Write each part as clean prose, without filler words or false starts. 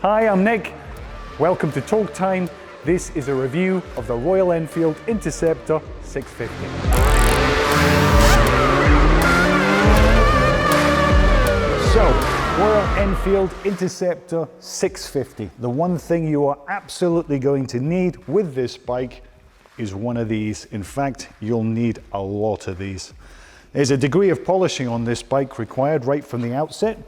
Hi, I'm Nick. Welcome to Talk Time. This is a review of the Royal Enfield Interceptor 650. So, Royal Enfield Interceptor 650. The one thing you are absolutely going to need with this bike is one of these. In fact, you'll need a lot of these. There's a degree of polishing on this bike required right from the outset.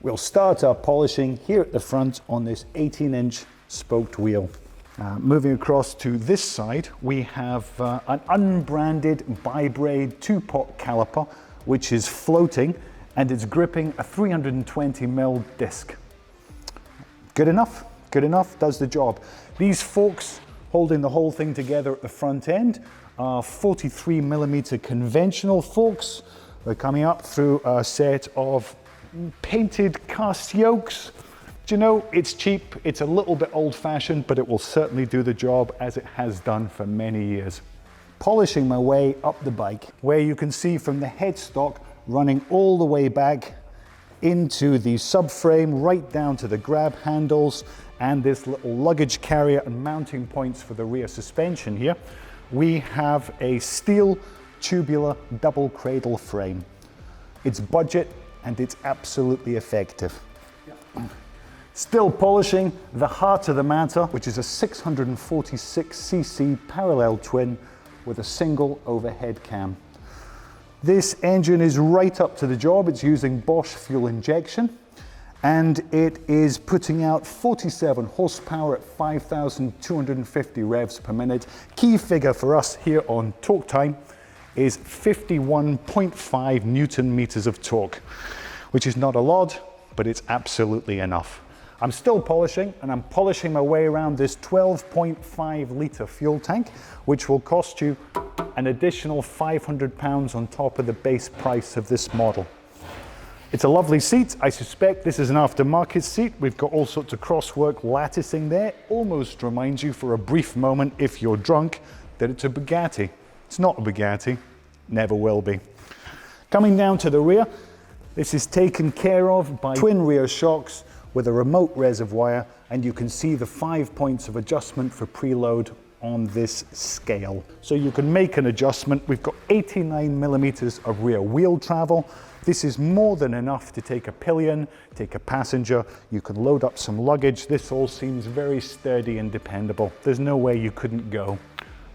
We'll start our polishing here at the front on this 18-inch spoked wheel. Moving across to this side, we have an unbranded bi-braid two-pot caliper, which is floating and it's gripping a 320mm disc. Good enough, does the job. These forks holding the whole thing together at the front end are 43mm conventional forks. They're coming up through a set of painted cast yokes. Do you know, it's cheap, it's a little bit old-fashioned, but it will certainly do the job as it has done for many years. Polishing my way up the bike, where you can see from the headstock running all the way back into the subframe, right down to the grab handles and this little luggage carrier and mounting points for the rear suspension here, we have a steel tubular double cradle frame. It's budget and it's absolutely effective. Still polishing the heart of the matter, which is a 646cc parallel twin with a single overhead cam. This engine is right up to the job. It's using Bosch fuel injection and it is putting out 47 horsepower at 5,250 revs per minute. Key figure for us here on Talk Time is 51.5 Newton meters of torque, which is not a lot, but it's absolutely enough. I'm still polishing, and I'm polishing my way around this 12.5 litre fuel tank, which will cost you an additional £500 on top of the base price of this model. It's a lovely seat. I suspect this is an aftermarket seat. We've got all sorts of crosswork latticing there. Almost reminds you for a brief moment, if you're drunk, that it's a Bugatti. It's not a Bugatti, never will be. Coming down to the rear, this is taken care of by twin rear shocks with a remote reservoir, and you can see the 5 points of adjustment for preload on this scale. So you can make an adjustment. We've got 89mm of rear wheel travel. This is more than enough to take a pillion, take a passenger. You can load up some luggage. This all seems very sturdy and dependable. There's no way you couldn't go.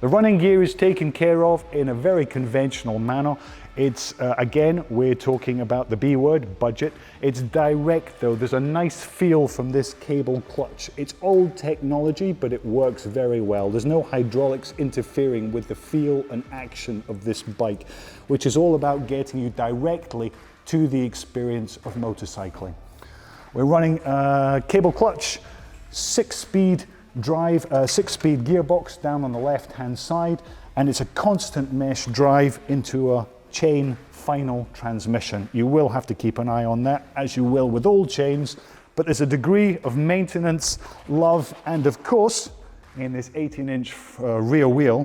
The running gear is taken care of in a very conventional manner. It's, again, we're talking about the B word, budget. It's direct though. There's a nice feel from this cable clutch. It's old technology, but it works very well. There's no hydraulics interfering with the feel and action of this bike, which is all about getting you directly to the experience of motorcycling. We're running cable clutch, 6-speed drive, 6-speed gearbox down on the left-hand side, and it's a constant mesh drive into a chain final transmission. You will have to keep an eye on that, as you will with all chains, but there's a degree of maintenance, love, and of course, in this 18-inch rear wheel,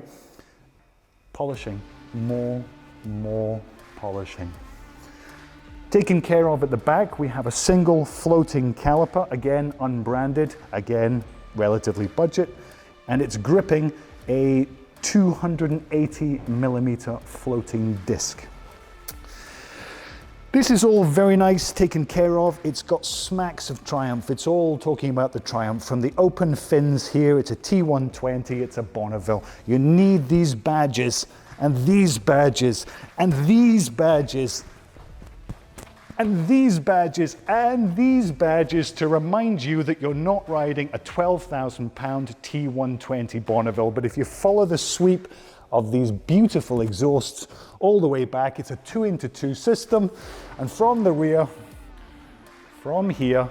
polishing, more polishing. Taken care of at the back, we have a single floating caliper, again unbranded, again relatively budget, and it's gripping a 280mm floating disc. This is all very nice, taken care of. It's got smacks of Triumph. It's all talking about the Triumph. From the open fins here, it's a T120, it's a Bonneville. You need these badges, and these badges, and these badges, and these badges, and these badges to remind you that you're not riding a £12,000 T120 Bonneville. But if you follow the sweep of these beautiful exhausts all the way back, it's a 2x2 system. And from the rear, from here,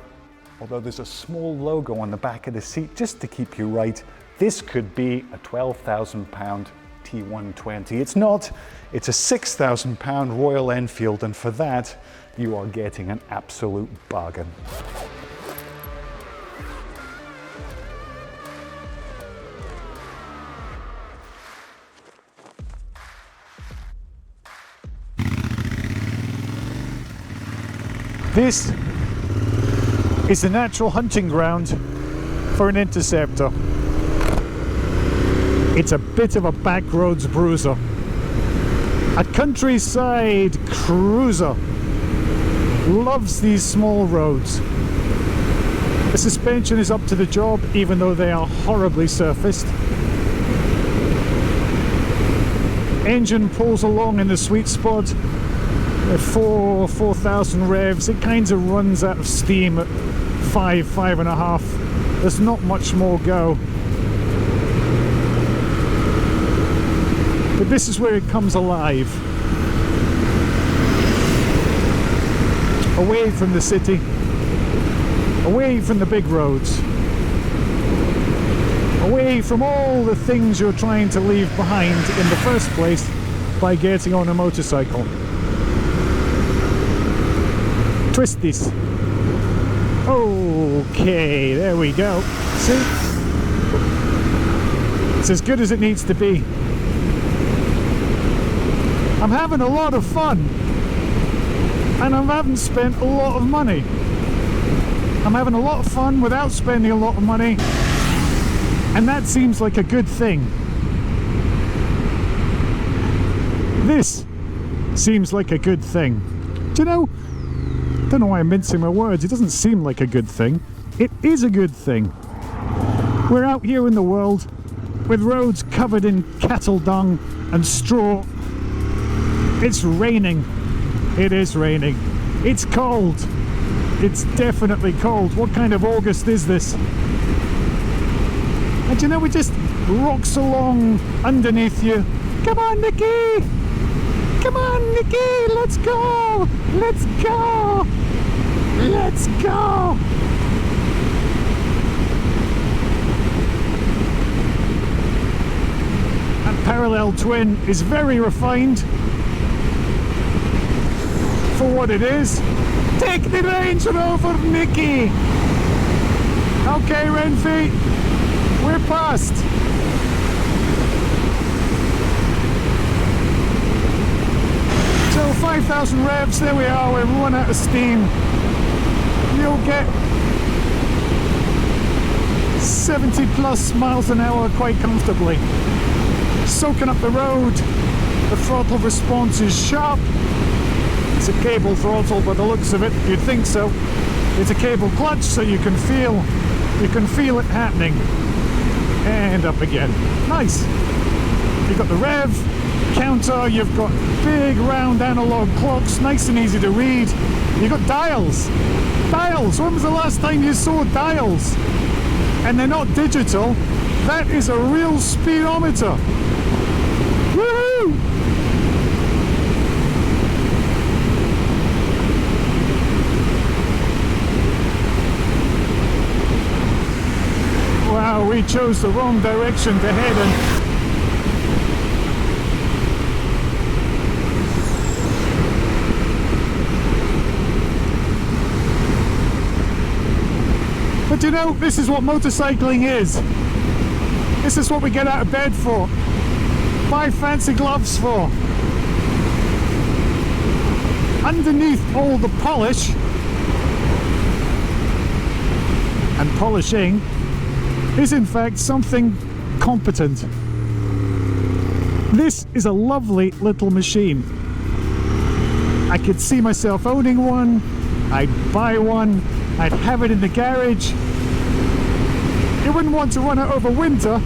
although there's a small logo on the back of the seat just to keep you right, this could be a £12,000 T120. It's not, it's a £6,000 Royal Enfield, and for that, you are getting an absolute bargain. This is the natural hunting ground for an Interceptor. It's a bit of a backroads bruiser, a countryside cruiser. Loves these small roads. The suspension is up to the job, even though they are horribly surfaced. Engine pulls along in the sweet spot at 4,000 revs. It kind of runs out of steam at 5.5. There's not much more go. But this is where it comes alive. Away from the city, away from the big roads, away from all the things you're trying to leave behind in the first place by getting on a motorcycle. Twist this. Okay, there we go. See? It's as good as it needs to be. I'm having a lot of fun, and I haven't spent a lot of money. I'm having a lot of fun without spending a lot of money, and that seems like a good thing. This seems like a good thing. Do you know, I don't know why I'm mincing my words, it doesn't seem like a good thing. It is a good thing. We're out here in the world with roads covered in cattle dung and straw. It's raining. It is raining. It's cold. It's definitely cold. What kind of August is this? And you know, it just rocks along underneath you. Come on, Nicky! Come on, Nicky! Let's go! Let's go! Let's go! And Parallel Twin is very refined for what it is. Take the Range Rover, Nicky! Okay, Renfie, we're past. So 5,000 revs, there we are, we've run out of steam. You'll get 70 plus miles an hour quite comfortably. Soaking up the road, the throttle response is sharp. It's a cable throttle by the looks of it, you'd think so. It's a cable clutch, so you can feel it happening. And up again. Nice. You've got the rev counter, you've got big round analog clocks, nice and easy to read. You've got dials. Dials, when was the last time you saw dials? And they're not digital, that is a real speedometer. Woohoo! Wow, we chose the wrong direction to head in. But you know, this is what motorcycling is. This is what we get out of bed for. Buy fancy gloves for. Underneath all the polish and polishing is in fact something competent. This is a lovely little machine. I could see myself owning one, I'd buy one, I'd have it in the garage. You wouldn't want to run it over winter,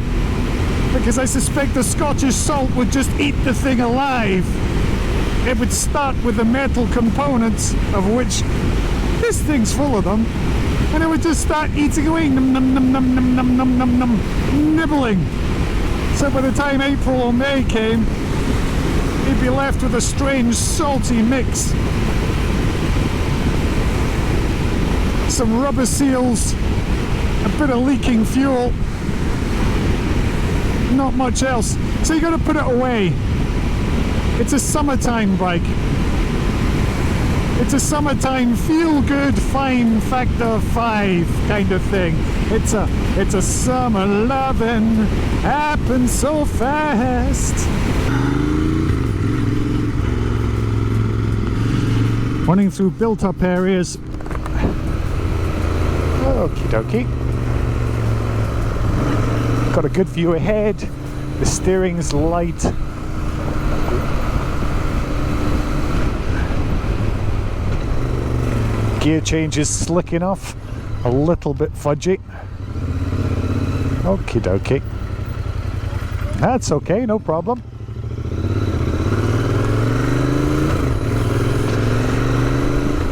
because I suspect the Scottish salt would just eat the thing alive. It would start with the metal components, of which this thing's full of them, and it would just start eating away, num num num num num num num num num, nibbling. So by the time April or May came, he'd be left with a strange salty mix. Some rubber seals, a bit of leaking fuel, not much else. So you got to put it away. It's a summertime bike. It's a summertime feel-good, fine factor 5 kind of thing. It's a summer lovin', happens so fast. Running through built-up areas, Okie dokie. Got a good view ahead. The steering's light. Gear change is slick enough. A little bit fudgy. Okie dokie. That's okay, no problem.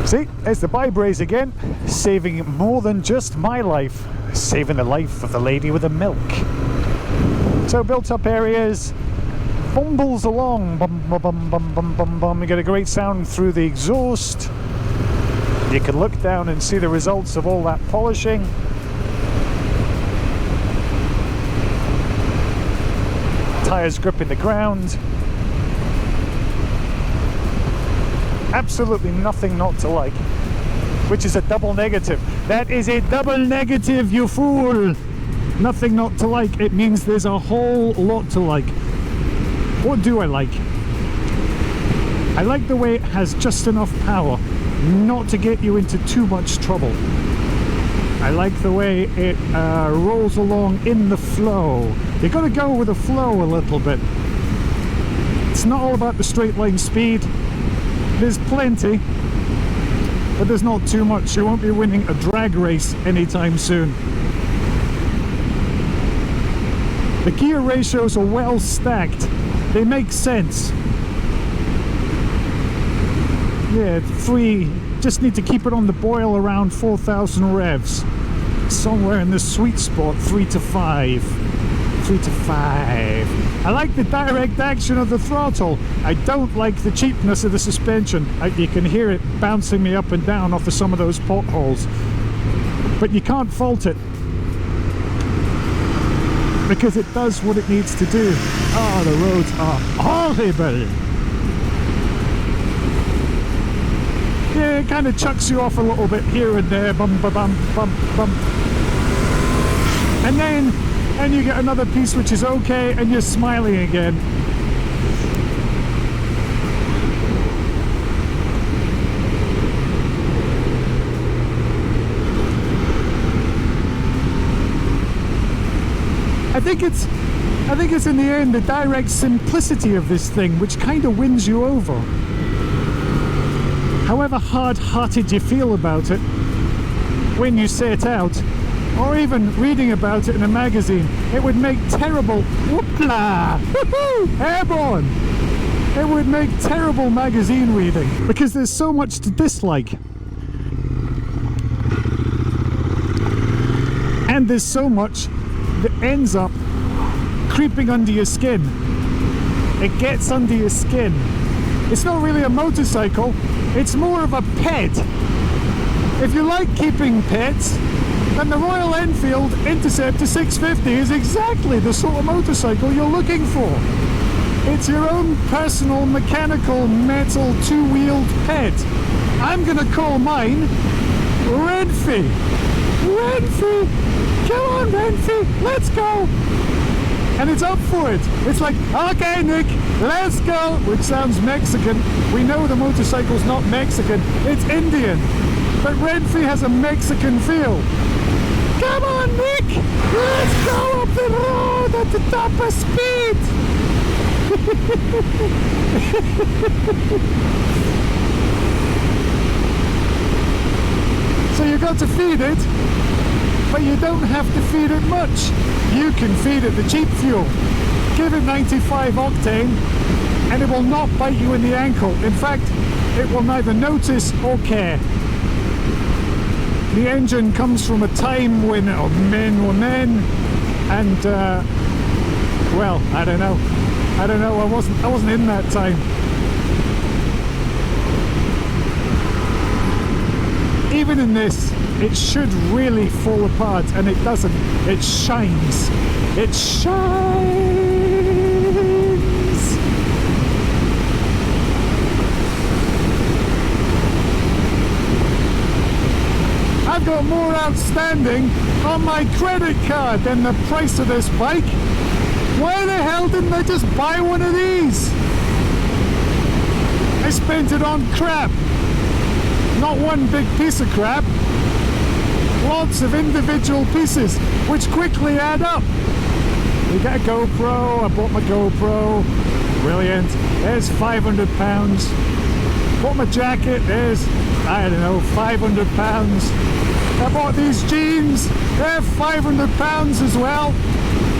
See, there's the bi-braze again, saving more than just my life, saving the life of the lady with the milk. So built up areas, bumbles along, bum bum bum bum bum bum bum. You get a great sound through the exhaust. You can look down and see the results of all that polishing. Tires gripping the ground. Absolutely nothing not to like, which is a double negative. That is a double negative, you fool! Nothing not to like. It means there's a whole lot to like. What do I like? I like the way it has just enough power not to get you into too much trouble. I like the way it rolls along in the flow. You got to go with the flow a little bit. It's not all about the straight line speed. There's plenty, but there's not too much. You won't be winning a drag race anytime soon. The gear ratios are well stacked. They make sense. Yeah, just need to keep it on the boil around 4,000 revs. Somewhere in the sweet spot, 3 to 5. 3 to 5. I like the direct action of the throttle. I don't like the cheapness of the suspension. You can hear it bouncing me up and down off of some of those potholes. But you can't fault it, because it does what it needs to do. Oh, the roads are horrible. Yeah, it kind of chucks you off a little bit here and there, bum ba bum bum bum. And then you get another piece which is okay, and you're smiling again. I think it's in the end the direct simplicity of this thing which kind of wins you over. However hard-hearted you feel about it when you set out, or even reading about it in a magazine, it would make terrible, whoopla, woohoo, airborne! It would make terrible magazine reading, because there's so much to dislike. And there's so much that ends up creeping under your skin. It gets under your skin. It's not really a motorcycle, it's more of a pet. If you like keeping pets, then the Royal Enfield Interceptor 650 is exactly the sort of motorcycle you're looking for. It's your own personal mechanical metal two-wheeled pet. I'm gonna call mine Renfie. Renfie! Come on, Renfie, let's go! And it's up for it. It's like, okay, Nick, let's go, which sounds Mexican. We know the motorcycle's not Mexican, it's Indian. But Renfie has a Mexican feel. Come on, Nick, let's go up the road at the top of speed. So you got to feed it, but you don't have to feed it much. You can feed it the cheap fuel. Give it 95 octane and it will not bite you in the ankle. In fact, it will neither notice or care. The engine comes from a time when men were men, and well, I don't know. I wasn't in that time. Even in this, it should really fall apart, and it doesn't. It shines. It shines. I've got more outstanding on my credit card than the price of this bike. Why the hell didn't I just buy one of these? I spent it on crap. Not one big piece of crap. lots of individual pieces which quickly add up. You get a GoPro. I bought my GoPro. Brilliant. There's £500. Bought my jacket. There's, I don't know, £500. I bought these jeans. They're £500 as well.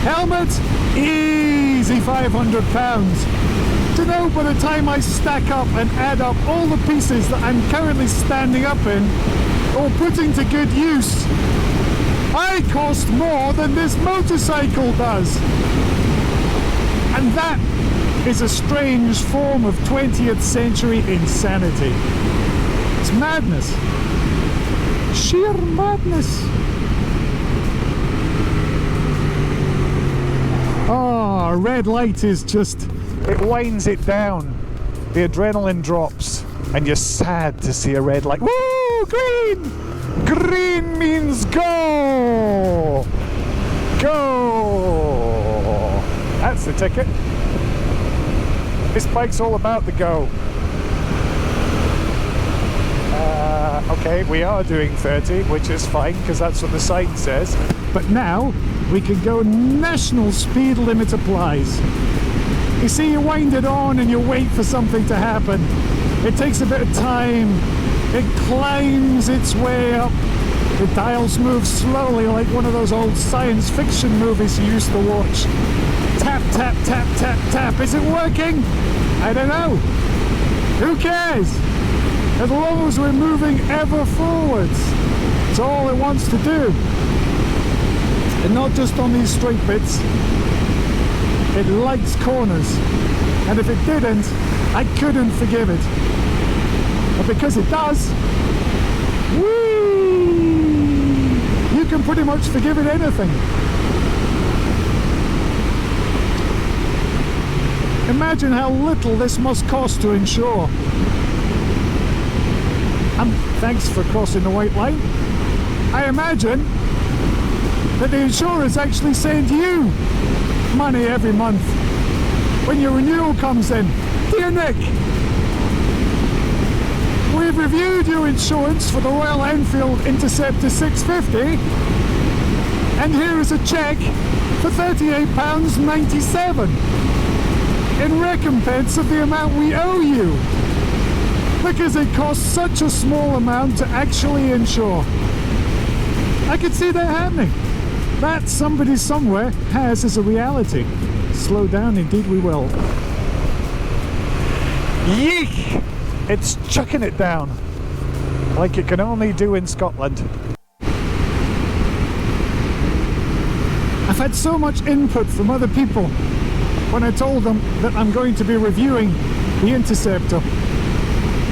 Helmet, easy £500. To know by the time I stack up and add up all the pieces that I'm currently standing up in or putting to good use, I cost more than this motorcycle does. And that is a strange form of 20th century insanity. It's madness. Sheer madness. Oh, a red light is just, it winds it down. The adrenaline drops and you're sad to see a red light. Woo! Green! Green means go! Go! That's the ticket. This bike's all about the go. Okay, we are doing 30, which is fine because that's what the sign says. But now we can go national speed limit applies. You see, you wind it on and you wait for something to happen. It takes a bit of time. It climbs its way up. The dials move slowly like one of those old science fiction movies you used to watch. Tap, tap, tap, tap, tap. Is it working? I don't know. Who cares? As long as we're moving ever forwards. It's all it wants to do. And not just on these straight bits. It likes corners. And if it didn't, I couldn't forgive it. But because it does, whee! You can pretty much forgive it anything. Imagine how little this must cost to insure. Thanks for crossing the white line. I imagine that the insurers actually send you money every month when your renewal comes in. Dear Nick, we've reviewed your insurance for the Royal Enfield Interceptor 650 and here is a cheque for £38.97 in recompense of the amount we owe you, because it costs such a small amount to actually insure. I could see that happening. That somebody somewhere has as a reality. Slow down, indeed we will. Yeek! It's chucking it down like it can only do in Scotland. I've had so much input from other people when I told them that I'm going to be reviewing the Interceptor.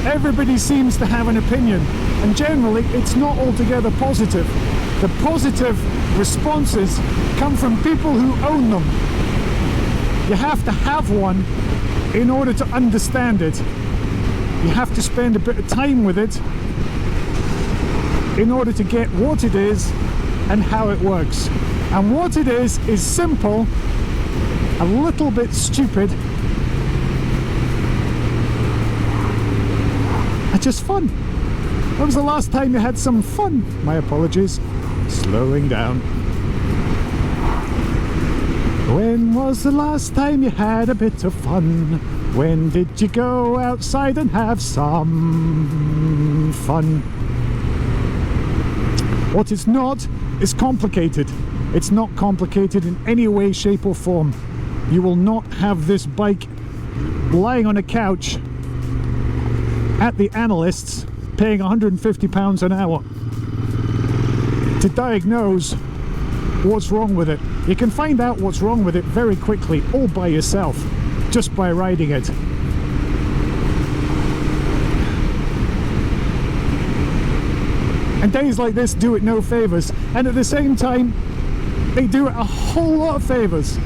Everybody seems to have an opinion, and generally it's not altogether positive. The positive responses come from people who own them. You have to have one in order to understand it. You have to spend a bit of time with it in order to get what it is and how it works. And what it is simple, a little bit stupid, and just fun. When was the last time you had some fun? My apologies. Slowing down. When was the last time you had a bit of fun? When did you go outside and have some fun? What it's not is complicated. It's not complicated in any way, shape or form. You will not have this bike lying on a couch at the analysts paying £150 an hour to diagnose what's wrong with it. You can find out what's wrong with it very quickly, all by yourself, just by riding it. And days like this do it no favours, and at the same time they do it a whole lot of favours,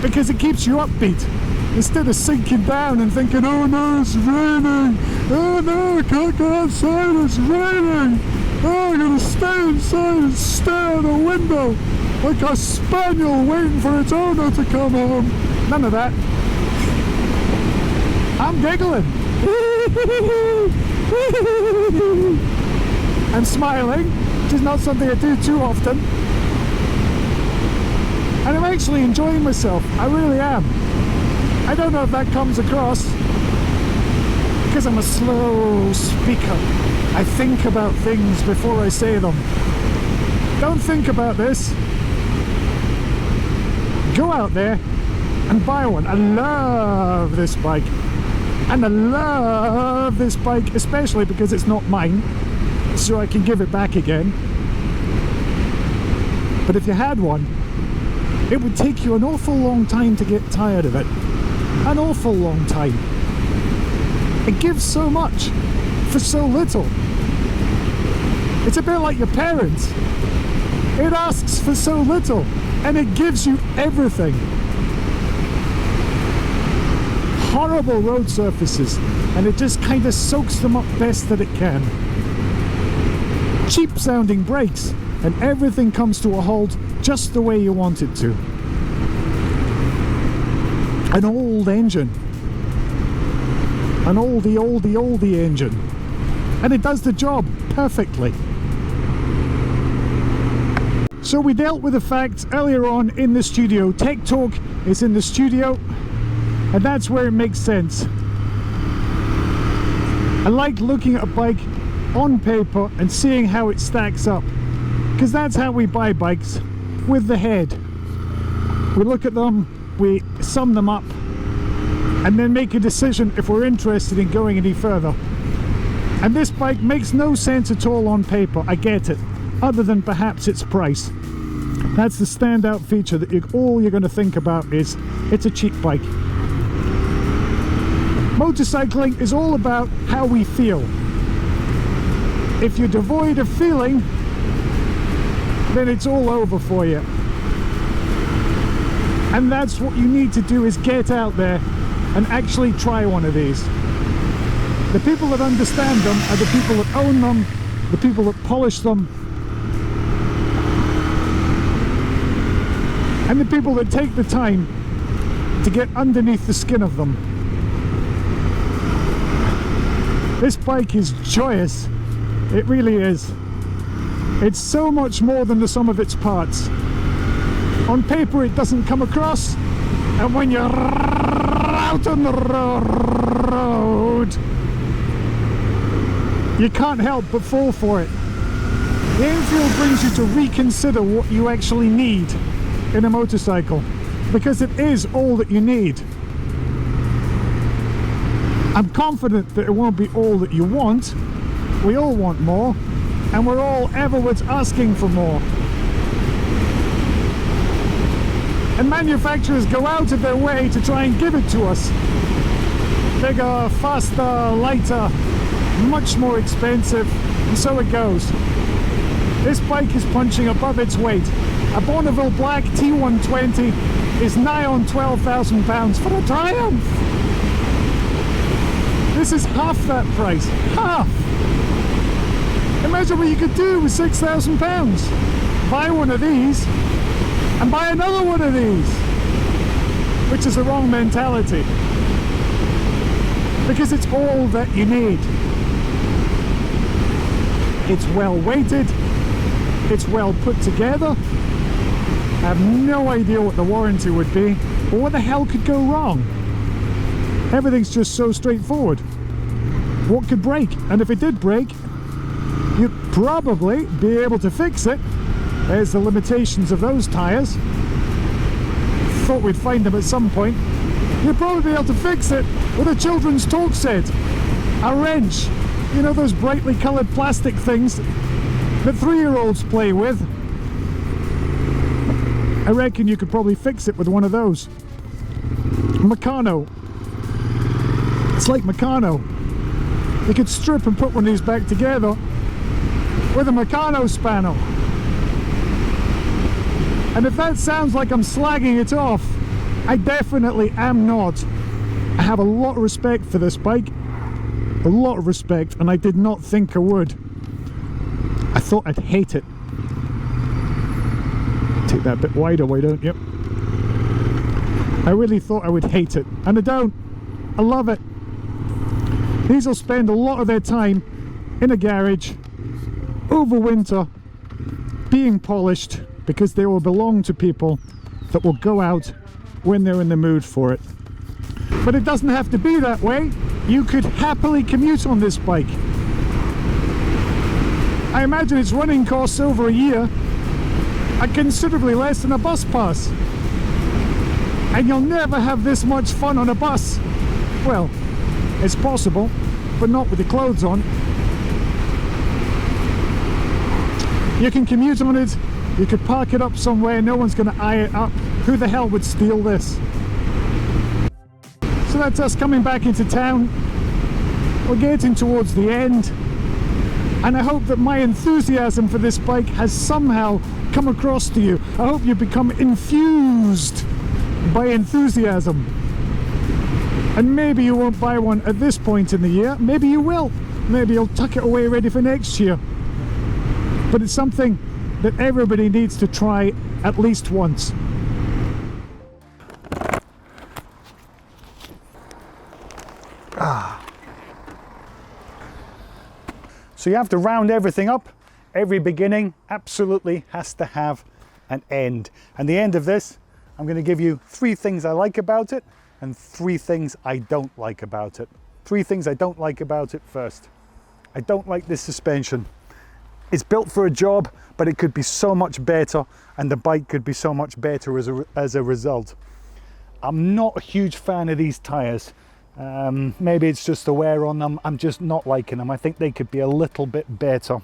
because it keeps you upbeat instead of sinking down and thinking, oh no, it's raining, oh no, I can't go outside, it's raining, oh, I'm gonna stay inside and stare out the window like a spaniel waiting for its owner to come home. None of that. I'm giggling. and smiling, which is not something I do too often. And I'm actually enjoying myself. I really am. I don't know if that comes across because I'm a slow speaker. I think about things before I say them. Don't think about this. Go out there and buy one. I love this bike. And I love this bike especially because it's not mine, so I can give it back again. But if you had one, it would take you an awful long time to get tired of it. An awful long time. It gives so much for so little. It's a bit like your parents. It asks for so little and it gives you everything. Horrible road surfaces, and it just kind of soaks them up best that it can. Cheap sounding brakes, and everything comes to a halt just the way you want it to. An old engine. An oldie engine. And it does the job perfectly. So we dealt with the fact earlier on in the studio. Tech Talk is in the studio, and that's where it makes sense. I like looking at a bike on paper and seeing how it stacks up, because that's how we buy bikes, with the head. We look at them, we sum them up, and then make a decision if we're interested in going any further. And this bike makes no sense at all on paper, I get it, other than perhaps its price. That's the standout feature that all you're going to think about is it's a cheap bike. Motorcycling is all about how we feel. If you're devoid of feeling, then it's all over for you. And that's what you need to do, is get out there and actually try one of these. The people that understand them are the people that own them, the people that polish them, and the people that take the time to get underneath the skin of them. This bike is joyous. It really is. It's so much more than the sum of its parts. On paper it doesn't come across, and when you're out on the road, you can't help but fall for it. The Enfield brings you to reconsider what you actually need in a motorcycle, because it is all that you need. I'm confident that it won't be all that you want. We all want more, and we're all everwards asking for more. And manufacturers go out of their way to try and give it to us. Bigger, faster, lighter, much more expensive, and so it goes. This bike is punching above its weight. A Bonneville Black T120 is nigh on £12,000 for a Triumph. This is half that price. Half! Imagine what you could do with £6,000. Buy one of these and buy another one of these, which is the wrong mentality, because it's all that you need. It's well weighted, it's well put together. I have no idea what the warranty would be, or what the hell could go wrong. Everything's just so straightforward. What could break? And if it did break, you'd probably be able to fix it. There's the limitations of those tyres. Thought we'd find them at some point. You'd probably be able to fix it with a children's talk set. A wrench. You know, those brightly coloured plastic things that 3-year-olds play with. I reckon you could probably fix it with one of those. Meccano. It's like Meccano. You could strip and put one of these back together with a Meccano spanner. And if that sounds like I'm slagging it off, I definitely am not. I have a lot of respect for this bike. A lot of respect, and I did not think I would. I thought I'd hate it. Take that a bit wider, why don't you? I really thought I would hate it, and I don't. I love it. These will spend a lot of their time in a garage. overwinter being polished, because they will belong to people that will go out when they're in the mood for it. But it doesn't have to be that way. You could happily commute on this bike. I imagine its running costs over a year are considerably less than a bus pass. And you'll never have this much fun on a bus. Well, it's possible, but not with the clothes on. You can commute on it, you could park it up somewhere, no one's going to eye it up. Who the hell would steal this? So that's us coming back into town. We're getting towards the end, and I hope that my enthusiasm for this bike has somehow come across to you. I hope you become infused by enthusiasm. And maybe you won't buy one at this point in the year, maybe you will. Maybe you'll tuck it away ready for next year. But it's something that everybody needs to try at least once. So you have to round everything up. Every beginning absolutely has to have an end. And the end of this, I'm going to give you 3 things I like about it and 3 things I don't like about it. 3 things I don't like about it first. I don't like this suspension. It's built for a job, but it could be so much better, and the bike could be so much better as a result. I'm not a huge fan of these tyres. Maybe it's just the wear on them. I'm just not liking them. I think they could be a little bit better.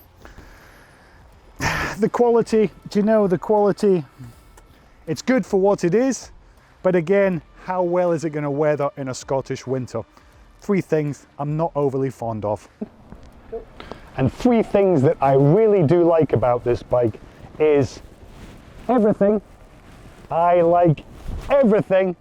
The quality, do you know, the quality, it's good for what it is, but again, how well is it going to weather in a Scottish winter? 3 things I'm not overly fond of. And 3 things that I really do like about this bike is everything. I like everything.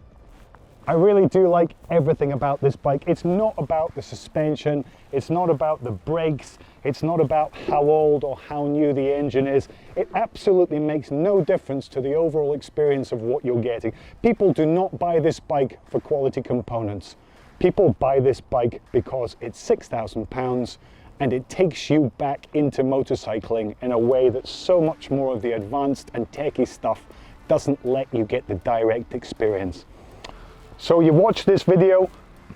I really do like everything about this bike. It's not about the suspension, it's not about the brakes, it's not about how old or how new the engine is. It absolutely makes no difference to the overall experience of what you're getting. People do not buy this bike for quality components. People buy this bike because it's £6,000 and it takes you back into motorcycling in a way that so much more of the advanced and techie stuff doesn't let you get the direct experience. So you watch this video,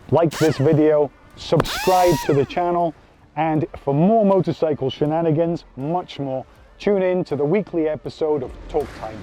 like this video, subscribe to the channel, and for more motorcycle shenanigans, much more, tune in to the weekly episode of Talk Time.